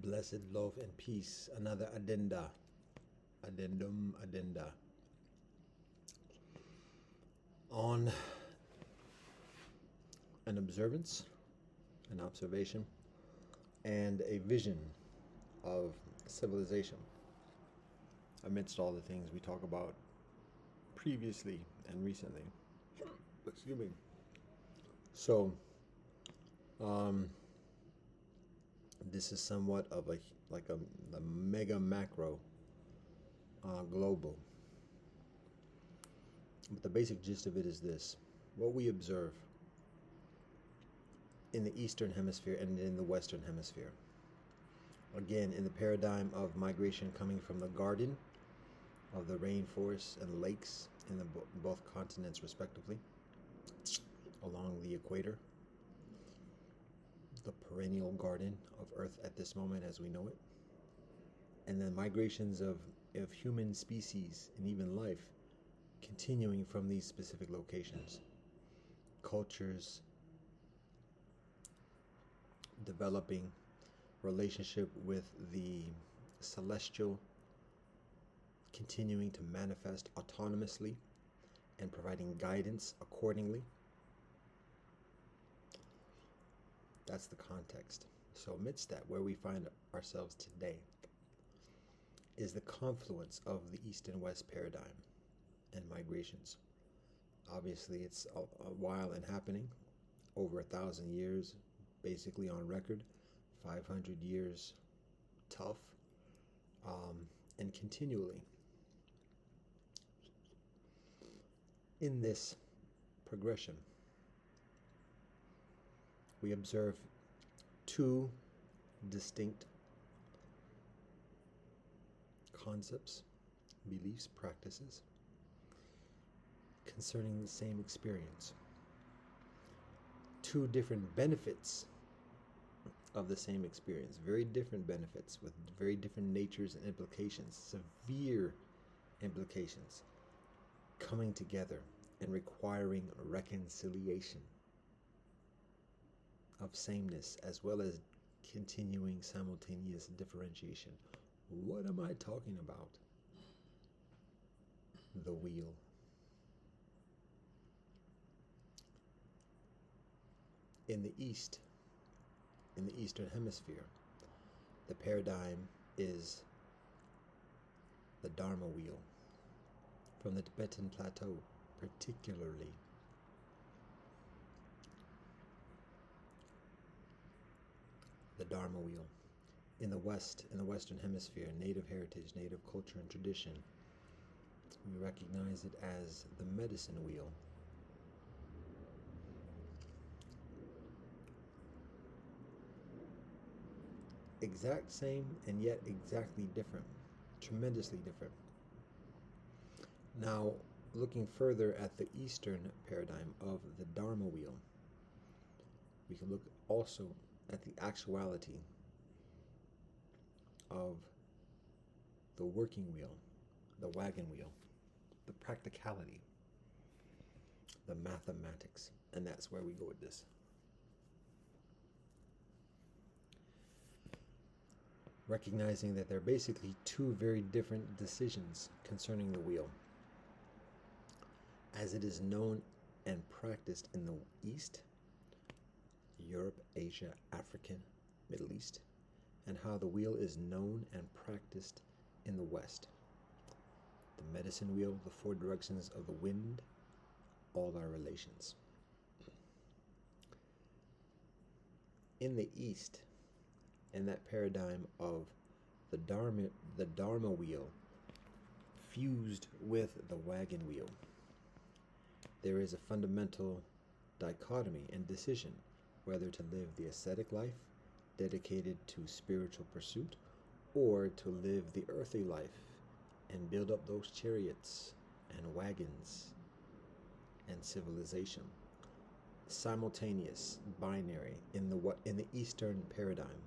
Blessed love and peace. Another addenda on an observance, an observation, and a vision of civilization amidst all the things we talk about previously and recently. Excuse me. So, this is somewhat of a mega macro global. But the basic gist of it is this: what we observe in the Eastern Hemisphere and in the Western Hemisphere. Again, in the paradigm of migration coming from the garden of the rainforests and lakes in both continents, respectively, along the equator, the perennial garden of Earth at this moment as we know it, and then migrations of human species and even life continuing from these specific locations, cultures developing relationship with the celestial, continuing to manifest autonomously and providing guidance accordingly. That's the context. So amidst that, where we find ourselves today is the confluence of the East and West paradigm and migrations. Obviously, it's a while in happening, over 1,000 years, basically on record, 500 years tough, and continually. In this progression, we observe two distinct concepts, beliefs, practices concerning the same experience. Two different benefits of the same experience, very different benefits with very different natures and implications, severe implications, coming together and requiring reconciliation of sameness as well as continuing simultaneous differentiation. What am I talking about? The wheel. In the East, in the Eastern Hemisphere, the paradigm is the Dharma wheel. From the Tibetan Plateau, particularly, the Dharma wheel. In the West, in the Western Hemisphere, native heritage, native culture and tradition, we recognize it as the medicine wheel. Exact same and yet exactly different, tremendously different. Now, looking further at the Eastern paradigm of the Dharma wheel, we can look also at the actuality of the working wheel, the wagon wheel, the practicality, the mathematics, and that's where we go with this. Recognizing that there are basically two very different decisions concerning the wheel, as it is known and practiced in the East, Europe, Asia, Africa, Middle East, and how the wheel is known and practiced in the West. The medicine wheel, the four directions of the wind, all our relations. In the East, in that paradigm of the Dharma wheel fused with the wagon wheel, there is a fundamental dichotomy and decision whether to live the ascetic life dedicated to spiritual pursuit or to live the earthly life and build up those chariots and wagons and civilization. Simultaneous, binary in the Eastern paradigm.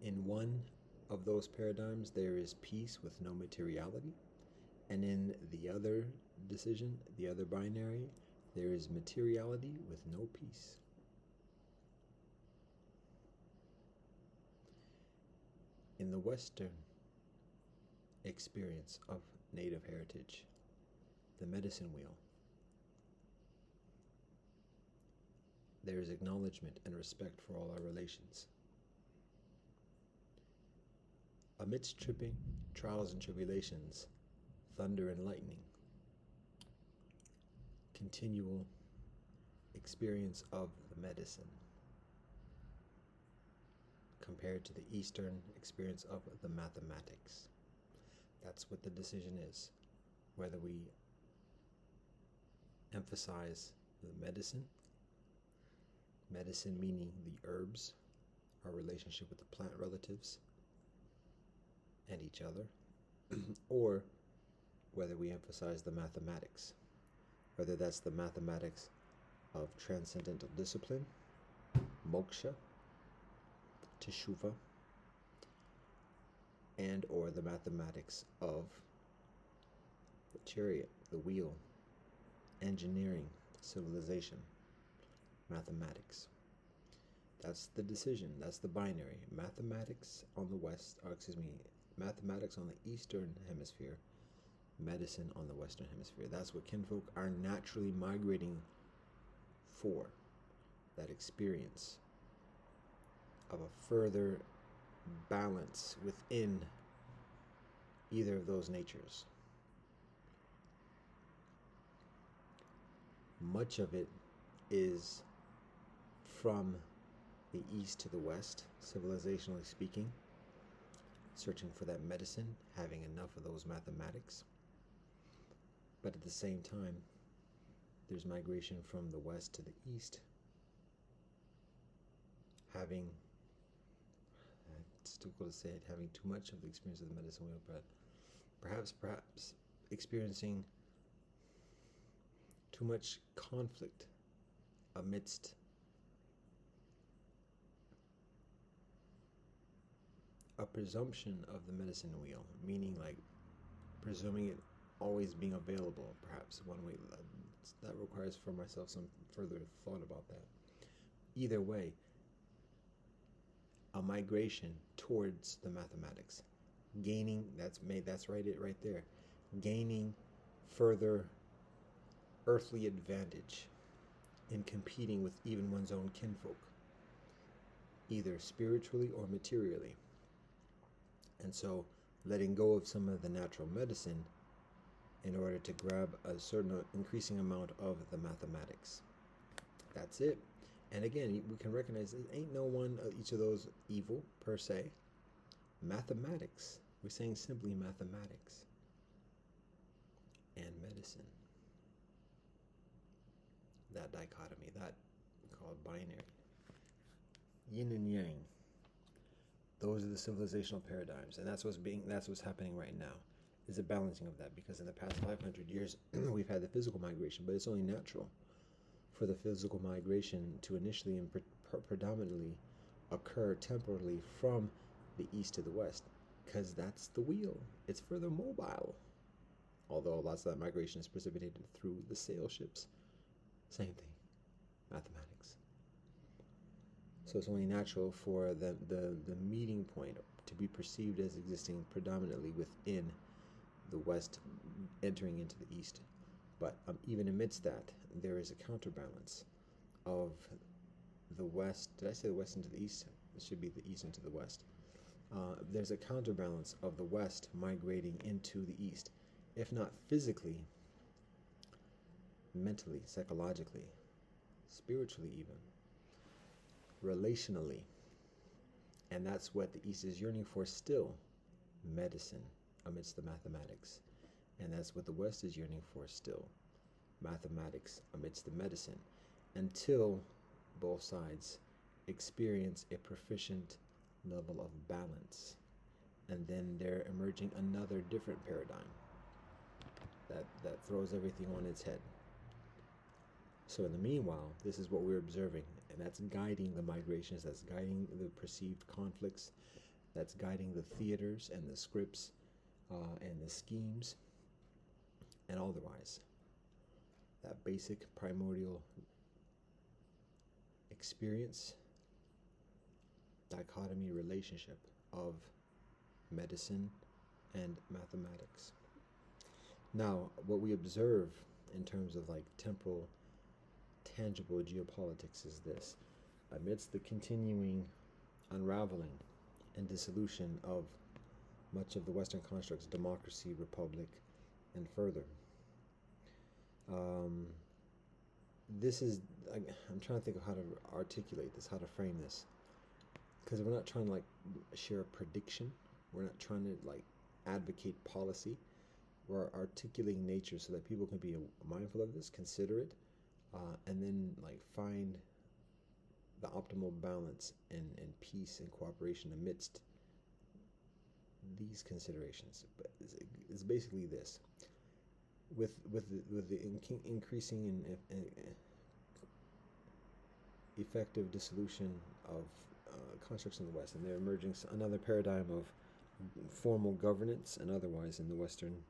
In one of those paradigms, there is peace with no materiality, and in the other decision, the other binary, There is materiality with no peace. In the Western experience of Native heritage, the medicine wheel, there is acknowledgement and respect for all our relations. Amidst tripping, trials and tribulations, thunder and lightning, continual experience of the medicine compared to the Eastern experience of the mathematics. That's what the decision is, whether we emphasize the medicine meaning the herbs, our relationship with the plant relatives and each other, or whether we emphasize the mathematics, whether that's the mathematics of transcendental discipline, moksha, teshuva, and or the mathematics of the chariot, the wheel, engineering, civilization, mathematics. That's the decision. That's the binary. Mathematics on the mathematics on the Eastern Hemisphere, medicine on the Western Hemisphere. That's what kinfolk are naturally migrating for, that experience of a further balance within either of those natures. Much of it is from the East to the West, civilizationally speaking, searching for that medicine, having enough of those mathematics. But at the same time, there's migration from the West to the East, having, it's difficult to say it, having too much of the experience of the medicine wheel, but perhaps experiencing too much conflict amidst a presumption of the medicine wheel, meaning like presuming it always being available, perhaps one way. That requires for myself some further thought about that. Either way, a migration towards the mathematics, gaining, that's right there, gaining further earthly advantage in competing with even one's own kinfolk, either spiritually or materially. And so letting go of some of the natural medicine in order to grab a certain increasing amount of the mathematics. That's it. And again, we can recognize there ain't no one of each of those evil per se. Mathematics, we're saying simply mathematics and medicine. That dichotomy, that called binary. Yin and yang. Those are the civilizational paradigms, and that's what's happening right now, is a balancing of that, because in the past 500 years, we've had the physical migration, but it's only natural for the physical migration to initially and predominantly occur temporally from the east to the west, because that's the wheel. It's further mobile. Although lots of that migration is precipitated through the sail ships. Same thing. Mathematics. So it's only natural for the meeting point to be perceived as existing predominantly within the west entering into the east. But even amidst that, there is a counterbalance of the west. Did I say the west into the east? It should be the east into the west. There's a counterbalance of the west migrating into the east, if not physically, mentally, psychologically, spiritually even, relationally. And that's what the East is yearning for still, medicine amidst the mathematics. And that's what the West is yearning for still, mathematics amidst the medicine, until both sides experience a proficient level of balance. And then they're emerging another different paradigm that throws everything on its head. So in the meanwhile, this is what we're observing, and that's guiding the migrations, that's guiding the perceived conflicts, that's guiding the theaters and the scripts and the schemes and otherwise. that basic primordial experience dichotomy relationship of medicine and mathematics. Now, what we observe in terms of like temporal, tangible geopolitics is this: amidst the continuing unraveling and dissolution of much of the Western constructs, democracy, republic, and further. Um, this is, I'm trying to think of how to articulate this, how to frame this, because we're not trying to like share a prediction. We're not trying to like advocate policy. We're articulating nature so that people can be mindful of this, consider it, and then like find the optimal balance and peace and cooperation amidst these considerations. But it's basically this: with the increasing and effective dissolution of constructs in the West, and they're emerging another paradigm of formal governance and otherwise in the Western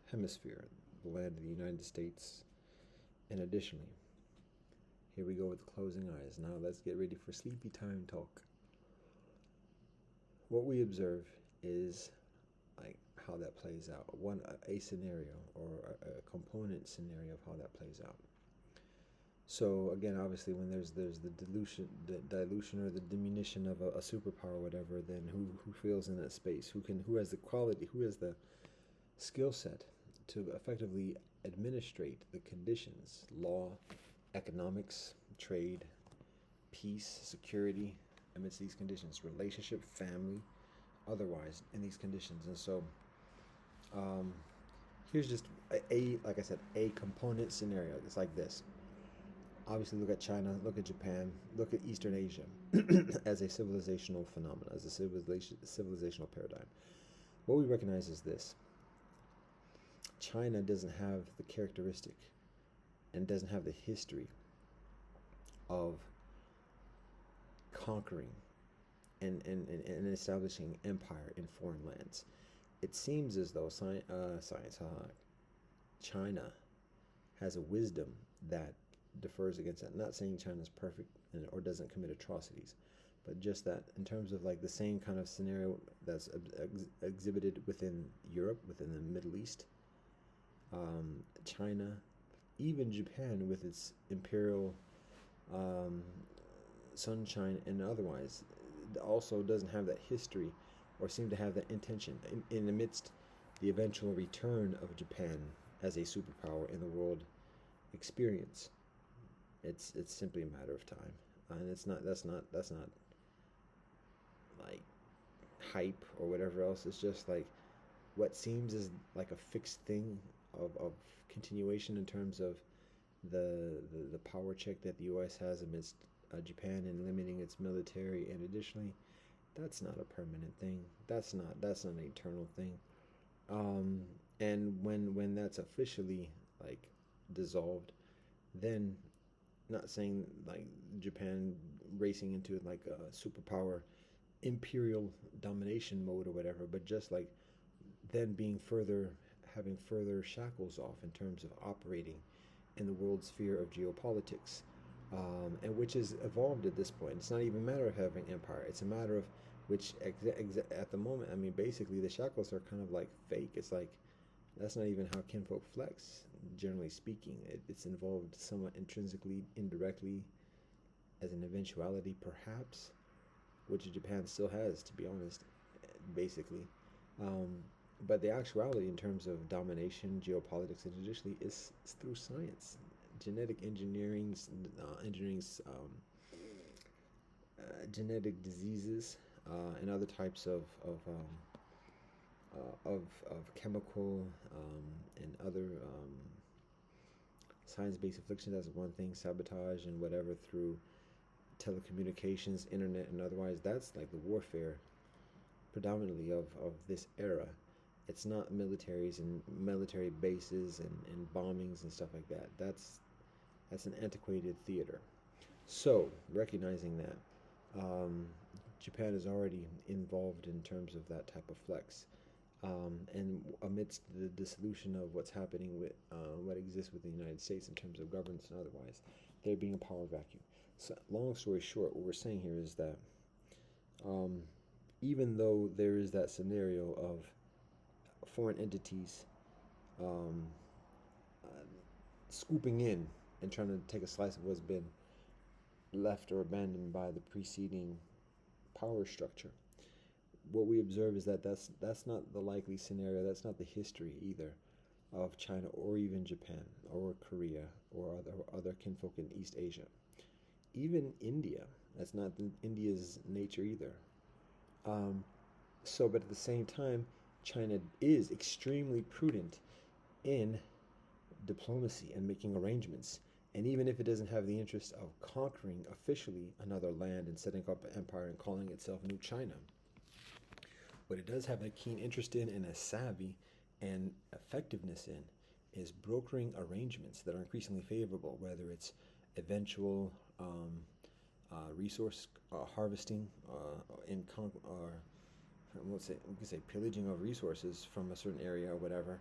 Hemisphere, the land of the United States. And additionally, here we go with closing eyes. Now let's get ready for sleepy time talk. What we observe is like how that plays out. A scenario or a component scenario of how that plays out. So again, obviously, when there's the dilution or the diminution of a superpower, or whatever, then who feels in that space? Who has the quality? Who has the skill set to effectively administrate the conditions, law, economics, trade, peace, security amidst these conditions, relationship, family, otherwise in these conditions. And so here's just like I said, a component scenario. It's like this. Obviously, look at China, look at Japan, look at Eastern Asia as a civilizational phenomenon, as a civilizational paradigm. What we recognize is this: China doesn't have the characteristic and doesn't have the history of conquering and establishing empire in foreign lands. It seems as though China has a wisdom that defers against that. Not saying China's perfect or doesn't commit atrocities, but just that in terms of like the same kind of scenario that's exhibited within Europe, within the Middle East, China, even Japan with its imperial sunshine and otherwise, also doesn't have that history or seem to have that intention in amidst the eventual return of Japan as a superpower in the world experience. It's simply a matter of time, and that's not like hype or whatever else. It's just like what seems is like a fixed thing of continuation in terms of the power check that the U.S. has amidst Japan and limiting its military, and additionally, that's not a permanent thing. That's not an eternal thing. And when that's officially like dissolved, then not saying like Japan racing into like a superpower imperial domination mode or whatever, but just like then having further shackles off in terms of operating in the world sphere of geopolitics, and which is evolved at this point. It's not even a matter of having empire. It's a matter of which at the moment, I mean, basically the shackles are kind of like fake. It's like that's not even how kinfolk flex, generally speaking. It's involved somewhat intrinsically, indirectly, as an eventuality, perhaps, which Japan still has, to be honest, basically. But the actuality in terms of domination, geopolitics, and traditionally is through science, genetic engineering, genetic diseases, and other types of chemical and other science-based afflictions. That's one thing. Sabotage and whatever through telecommunications, internet, and otherwise. That's like the warfare predominantly of this era. It's not militaries and military bases and bombings and stuff like that. That's an antiquated theater. So recognizing that, Japan is already involved in terms of that type of flex. And amidst the dissolution of what's happening with what exists within the United States in terms of governance and otherwise, there being a power vacuum. So, long story short, what we're saying here is that um, even though there is that scenario of foreign entities um, uh, scooping in and trying to take a slice of what's been left or abandoned by the preceding power structure, what we observe is that that's not the likely scenario. That's not the history either of China or even Japan or Korea or other kinfolk in East Asia. Even India, that's not India's nature either. Um, but at the same time, China is extremely prudent in diplomacy and making arrangements. And even if it doesn't have the interest of conquering officially another land and setting up an empire and calling itself New China, what it does have a keen interest in and a savvy and effectiveness in is brokering arrangements that are increasingly favorable, whether it's eventual resource harvesting or let's say we could say pillaging of resources from a certain area or whatever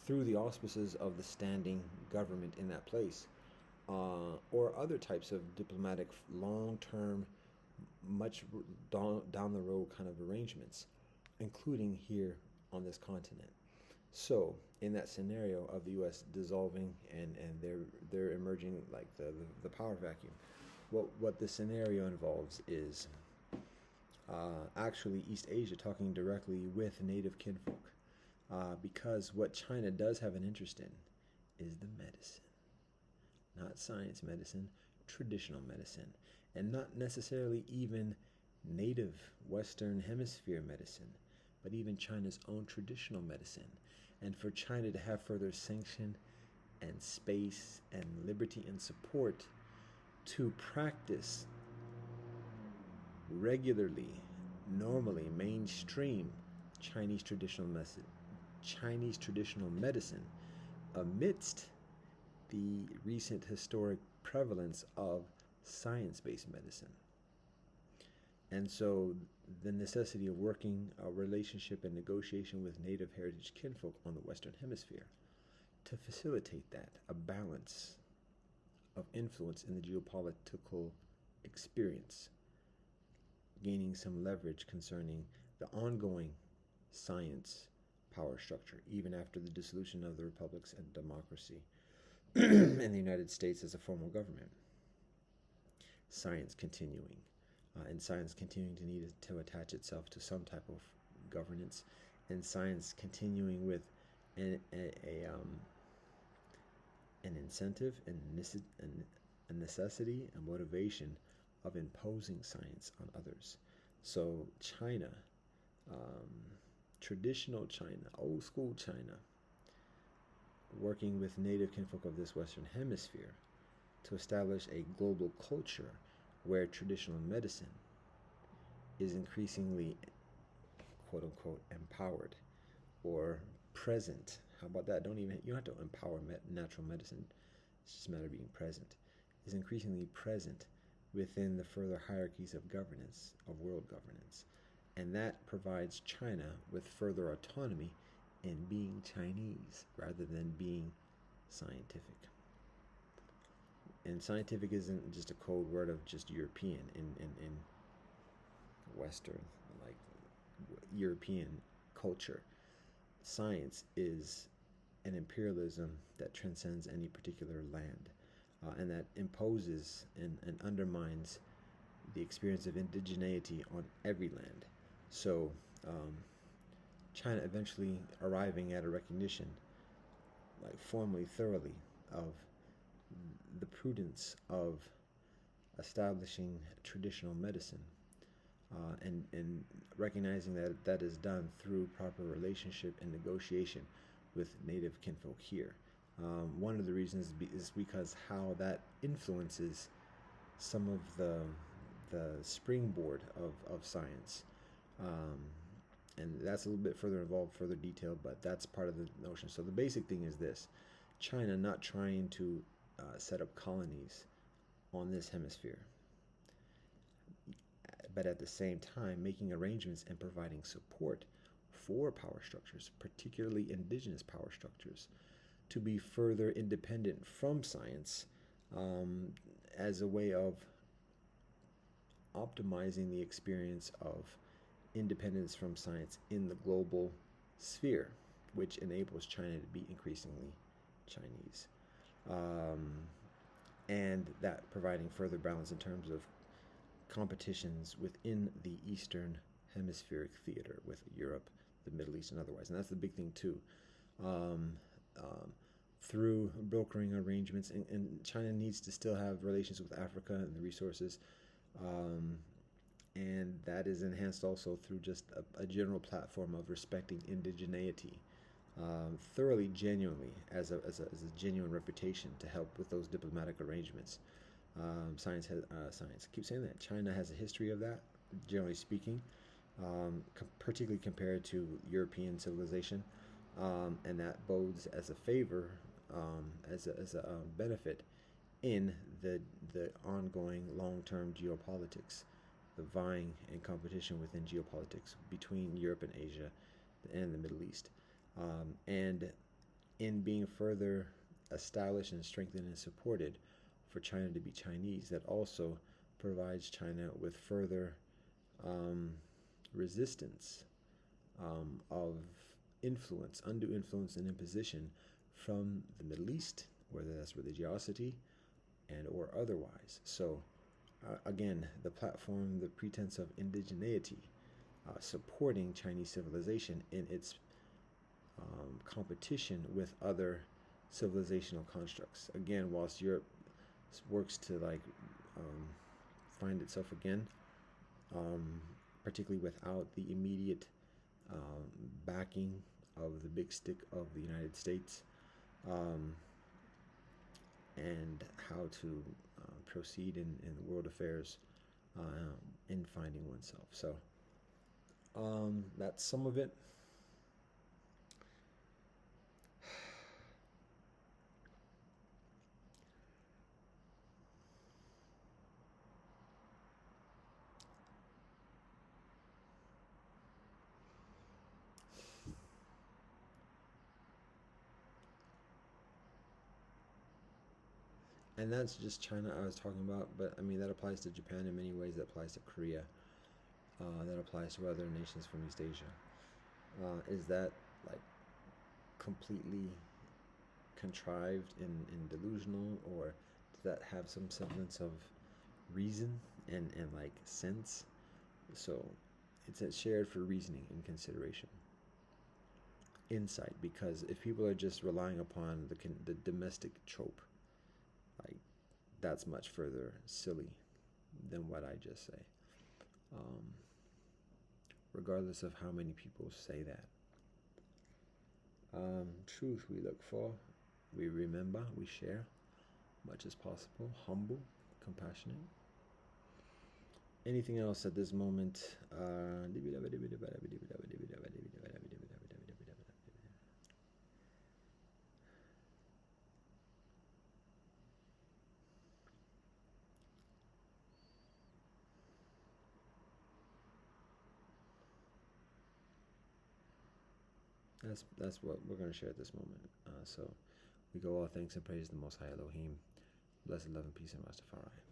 through the auspices of the standing government in that place, or other types of diplomatic long-term, much down the road kind of arrangements, including here on this continent. So, in that scenario of the U.S. dissolving and they're emerging like the power vacuum, what this scenario involves is actually East Asia talking directly with native kinfolk, because what China does have an interest in is the medicine, not science medicine, traditional medicine, and not necessarily even native Western Hemisphere medicine, but even China's own traditional medicine. And for China to have further sanction and space and liberty and support to practice regularly, normally, mainstream Chinese traditional medicine amidst the recent historic prevalence of science-based medicine. And so the necessity of working a relationship and negotiation with native heritage kinfolk on the Western Hemisphere to facilitate that, a balance of influence in the geopolitical experience, gaining some leverage concerning the ongoing science power structure, even after the dissolution of the republics and democracy in the United States as a formal government. Science continuing, and science continuing to need to attach itself to some type of governance, and science continuing with an incentive and a necessity and motivation of imposing science on others. So China, um, traditional China, old school China, working with native kinfolk of this Western Hemisphere to establish a global culture where traditional medicine is increasingly, quote unquote, empowered or present. How about that? You don't have to empower natural medicine. It's just a matter of being present. Is increasingly present within the further hierarchies of governance, of world governance. And that provides China with further autonomy in being Chinese rather than being scientific. And scientific isn't just a code word of just European in Western, like European culture. Science is an imperialism that transcends any particular land, and that imposes and undermines the experience of indigeneity on every land. So, China eventually arriving at a recognition, like formally, thoroughly, of the prudence of establishing traditional medicine, and recognizing that that is done through proper relationship and negotiation with native kinfolk here. One of the reasons is because how that influences some of the springboard of science. Um, and that's a little bit further involved, further detailed, but that's part of the notion. So the basic thing is this: China not trying to set up colonies on this hemisphere, but at the same time making arrangements and providing support for power structures, particularly indigenous power structures, to be further independent from science, as a way of optimizing the experience of independence from science in the global sphere, which enables China to be increasingly Chinese. And that providing further balance in terms of competitions within the Eastern Hemispheric theater with Europe, the Middle East, and otherwise. And that's the big thing, too. Um, um, through brokering arrangements, and China needs to still have relations with Africa and the resources. Um, and that is enhanced also through just a general platform of respecting indigeneity, thoroughly, genuinely, as a genuine reputation to help with those diplomatic arrangements. Science. I keep saying that China has a history of that, generally speaking, particularly compared to European civilization, and that bodes as a favor, as a benefit in the ongoing long-term geopolitics, the vying and competition within geopolitics between Europe and Asia and the Middle East, and in being further established and strengthened and supported for China to be Chinese, that also provides China with further resistance of influence, undue influence and imposition from the Middle East, whether that's religiosity and or otherwise. So again, the platform, the pretense of indigeneity, supporting Chinese civilization in its competition with other civilizational constructs. Again, whilst Europe works to find itself again, particularly without the immediate backing of the big stick of the United States, and how to proceed in world affairs, in finding oneself. So that's some of it. And that's just China I was talking about, but I mean that applies to Japan in many ways. That applies to Korea. That applies to other nations from East Asia. Is that like completely contrived and delusional, or does that have some semblance of reason and like sense? So it's shared for reasoning and consideration, insight. Because if people are just relying upon the domestic trope, like that's much further silly than what I just say. Um, Regardless of how many people say that. Truth we look for, we remember, we share, much as possible, humble, compassionate. Anything else at this moment? That's what we're going to share at this moment. So we go all thanks and praise the Most High Elohim. Blessed love and peace in Rastafari.